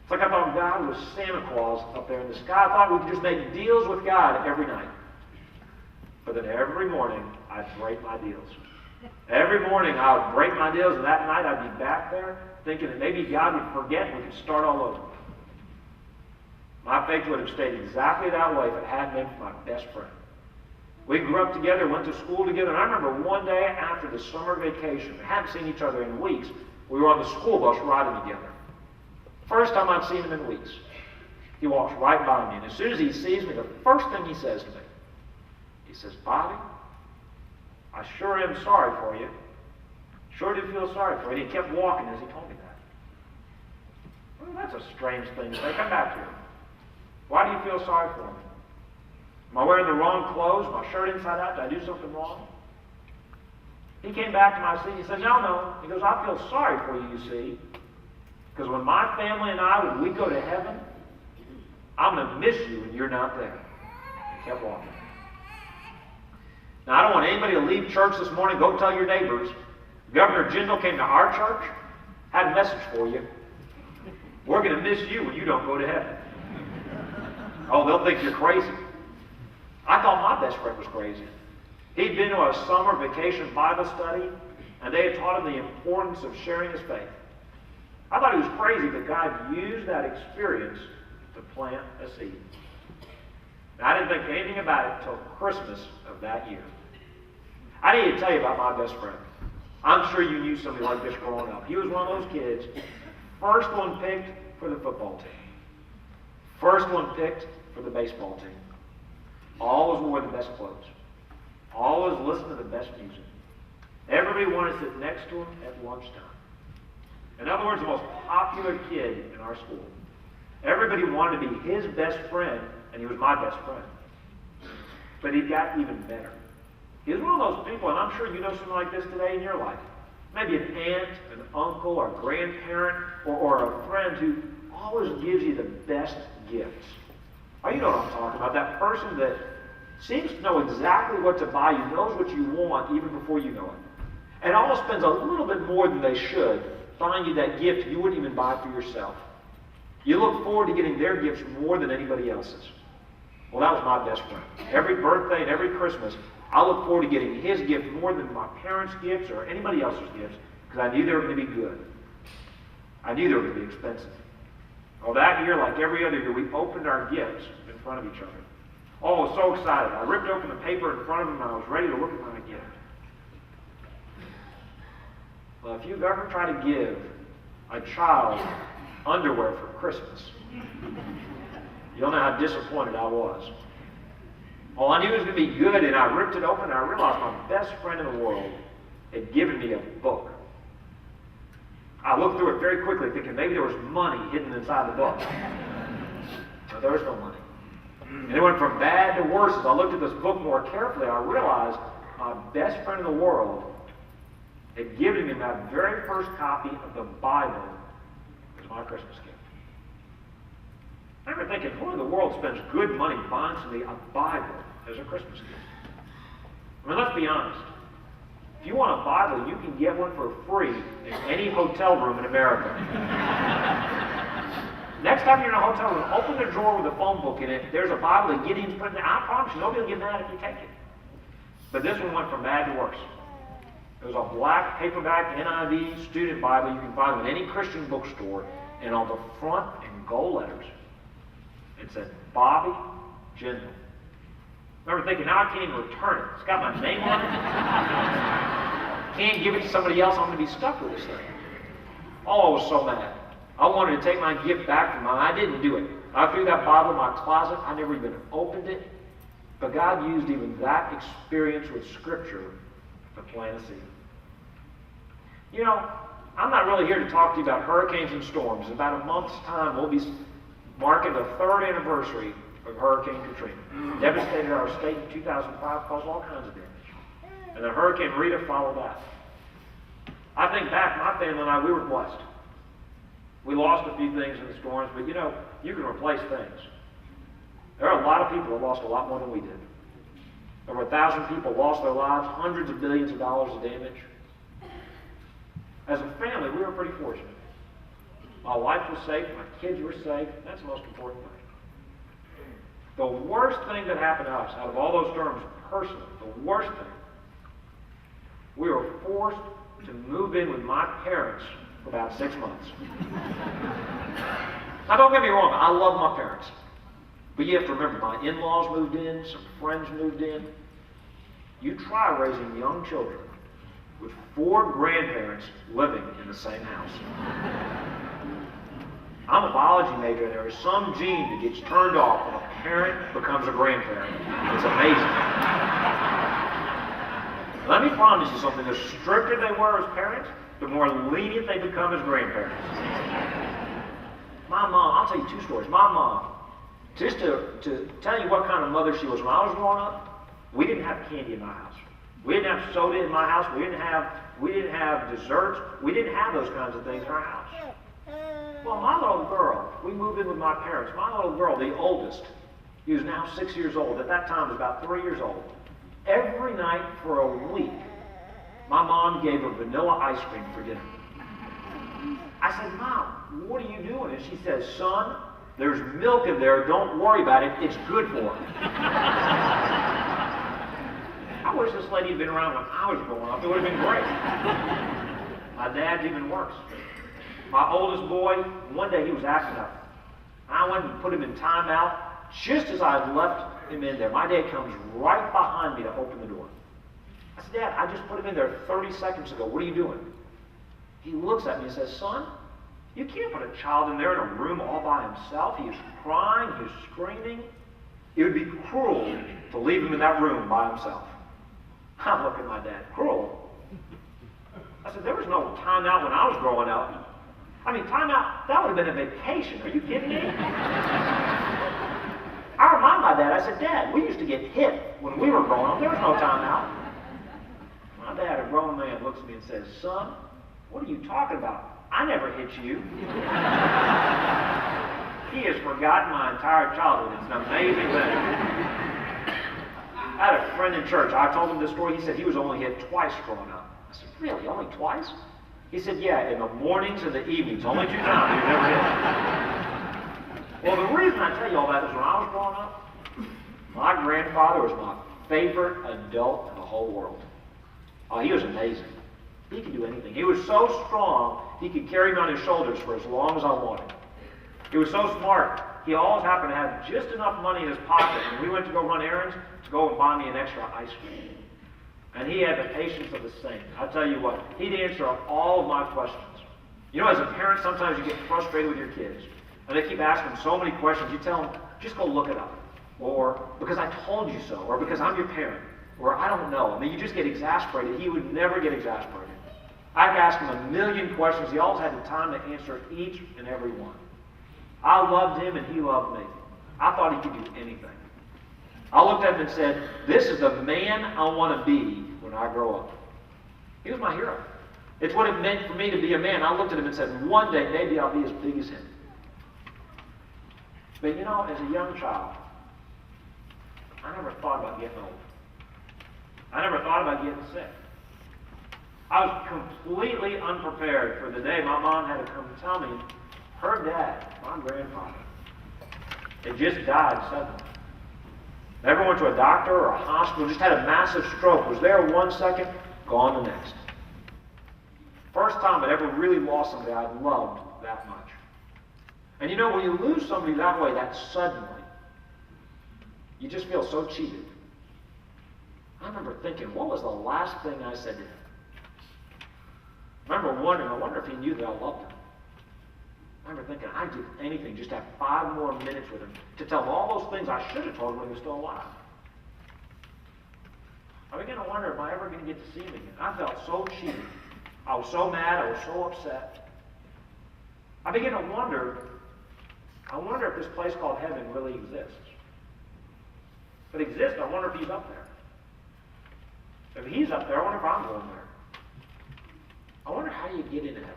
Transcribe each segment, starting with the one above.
It's like I thought God was Santa Claus up there in the sky. I thought we could just make deals with God every night. But then every morning, I'd break my deals. Every morning, I would break my deals, and that night I'd be back there thinking that maybe God would forget and we could start all over. My faith would have stayed exactly that way if it hadn't been for my best friend. We grew up together, went to school together, and I remember one day after the summer vacation, we hadn't seen each other in weeks, we were on the school bus riding together. First time I'd seen him in weeks. He walks right by me, and as soon as he sees me, the first thing he says to me, he says, "Bobby, I sure am sorry for you. Sure did feel sorry for you." And he kept walking as he told me that. Well, that's a strange thing to say. Come back here. Why do you feel sorry for me? Am I wearing the wrong clothes? My shirt inside out? Did I do something wrong? He came back to my seat. He said, No. He goes, "I feel sorry for you, you see. Because when my family and I, when we go to heaven, I'm going to miss you when you're not there." He kept walking. Now, I don't want anybody to leave church this morning. Go tell your neighbors. Governor Jindal came to our church, had a message for you. We're going to miss you when you don't go to heaven. Oh, they'll think you're crazy. I thought my best friend was crazy. He'd been to a summer vacation Bible study, and they had taught him the importance of sharing his faith. I thought he was crazy, but God used that experience to plant a seed. Now, I didn't think anything about it until Christmas of that year. I need to tell you about my best friend. I'm sure you knew somebody like this growing up. He was one of those kids, first one picked for the football team. First one picked for the baseball team. Always wore the best clothes. Always listened to the best music. Everybody wanted to sit next to him at lunchtime. In other words, the most popular kid in our school. Everybody wanted to be his best friend, and he was my best friend. But he got even better. He was one of those people, and I'm sure you know someone like this today in your life. Maybe an aunt, an uncle, or a grandparent, or a friend who always gives you the best gifts. Oh, you know what I'm talking about. That person that seems to know exactly what to buy you, knows what you want even before you know it. And almost spends a little bit more than they should buying you that gift you wouldn't even buy for yourself. You look forward to getting their gifts more than anybody else's. Well, that was my best friend. Every birthday and every Christmas, I look forward to getting his gift more than my parents' gifts or anybody else's gifts because I knew they were going to be good. I knew they were going to be expensive. Well, that year, like every other year, we opened our gifts in front of each other. Oh, I was so excited. I ripped open the paper in front of him and I was ready to look at my gift. Well, if you've ever tried to give a child underwear for Christmas, you don't know how disappointed I was. Well, I knew it was going to be good, and I ripped it open, and I realized my best friend in the world had given me a book. I looked through it very quickly, thinking maybe there was money hidden inside the book. But there was no money. And it went from bad to worse. As I looked at this book more carefully, I realized my best friend in the world had given me my very first copy of the Bible as my Christmas gift. I remember thinking, who in the world spends good money buying somebody a Bible as a Christmas gift? I mean, let's be honest. If you want a Bible, you can get one for free in any hotel room in America. Next time you're in a hotel room, open the drawer with a phone book in it. There's a Bible that Gideon's put in there. I promise you, nobody will get mad if you take it. But this one went from bad to worse. It was a black paperback NIV student Bible you can find in any Christian bookstore, and on the front in gold letters, it said, Boby Jindal. I remember thinking, now I can't even return it. It's got my name on it. Can't give it to somebody else. I'm going to be stuck with this thing. Oh, I was so mad. I wanted to take my gift back from mine. I didn't do it. I threw that Bible in my closet. I never even opened it. But God used even that experience with Scripture to plant a seed. You know, I'm not really here to talk to you about hurricanes and storms. In about a month's time, we'll be marking the 3rd anniversary of Hurricane Katrina. Devastated our state in 2005, caused all kinds of damage. And then Hurricane Rita followed that. I think back, my family and I, we were blessed. We lost a few things in the storms, but you know, you can replace things. There are a lot of people that lost a lot more than we did. Over 1,000 people lost their lives, hundreds of billions of dollars of damage. As a family, we were pretty fortunate. My wife was safe. My kids were safe. That's the most important thing. The worst thing that happened to us, out of all those terms, personally, the worst thing, we were forced to move in with my parents for about 6 months. Now, don't get me wrong, I love my parents. But you have to remember, my in-laws moved in, some friends moved in. You try raising young children with 4 grandparents living in the same house. I'm a biology major, and there is some gene that gets turned off when a parent becomes a grandparent. It's amazing. Let me promise you something. The stricter they were as parents, the more lenient they become as grandparents. My mom, I'll tell you 2 stories. My mom, just to tell you what kind of mother she was when I was growing up, we didn't have candy in my house. We didn't have soda in my house. We didn't have desserts. We didn't have those kinds of things in our house. Well, my little girl, we moved in with my parents. My little girl, the oldest, he was now 6 years old. At that time, he was about 3 years old. Every night for a week, my mom gave her vanilla ice cream for dinner. I said, Mom, what are you doing? And she says, Son, there's milk in there. Don't worry about it. It's good for her. I wish this lady had been around when I was growing up. It would have been great. My dad's even worse. My oldest boy, one day he was acting up. I went and put him in timeout. Just as I had left him in there, my dad comes right behind me to open the door. I said, Dad, I just put him in there 30 seconds ago. What are you doing? He looks at me and says, Son, you can't put a child in there in a room all by himself. He is crying, he is screaming. It would be cruel to leave him in that room by himself. I look at my dad, cruel. I said, there was no timeout when I was growing up. I mean, timeout, that would have been a vacation. Are you kidding me? I remind my dad, I said, Dad, we used to get hit when we were growing up. There was no timeout. My dad, a grown man, looks at me and says, Son, what are you talking about? I never hit you. He has forgotten my entire childhood. It's an amazing thing. I had a friend in church. I told him this story. He said he was only hit twice growing up. I said, really? Only twice? He said, yeah, in the mornings and the evenings. Only 2 times. He was never hit. Well, the reason I tell you all that is when I was growing up, my grandfather was my favorite adult in the whole world. Oh, he was amazing. He could do anything. He was so strong, he could carry me on his shoulders for as long as I wanted. He was so smart, he always happened to have just enough money in his pocket when we went to go run errands to go and buy me an extra ice cream. And he had the patience of a saint. I tell you what, he'd answer all of my questions. You know, as a parent, sometimes you get frustrated with your kids. And they keep asking so many questions. You tell them, just go look it up. Or, because I told you so. Or, because I'm your parent. Or, I don't know. I mean, you just get exasperated. He would never get exasperated. I could ask him a million questions. He always had the time to answer each and every one. I loved him and he loved me. I thought he could do anything. I looked at him and said, this is the man I want to be when I grow up. He was my hero. It's what it meant for me to be a man. I looked at him and said, one day maybe I'll be as big as him. But you know, as a young child, I never thought about getting old. I never thought about getting sick. I was completely unprepared for the day my mom had to come tell me her dad, my grandfather, had just died suddenly. Never went to a doctor or a hospital, just had a massive stroke. Was there 1 second, gone the next. First time I'd ever really lost somebody I loved that much. And you know, when you lose somebody that way, that suddenly, you just feel so cheated. I remember thinking, what was the last thing I said to him? I remember wondering, I wonder if he knew that I loved him. I remember thinking, I'd do anything just to have 5 more minutes with him to tell him all those things I should have told him when he was still alive. I began to wonder, am I ever going to get to see him again? I felt so cheated. I was so mad. I was so upset. I began to wonder, I wonder if this place called heaven really exists. If it exists, I wonder if he's up there. If he's up there, I wonder if I'm going there. I wonder how you get into heaven.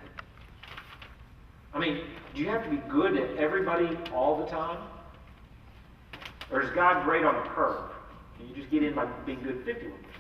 I mean, do you have to be good to everybody all the time? Or is God great on a curve? And you just get in by being good 50 with them?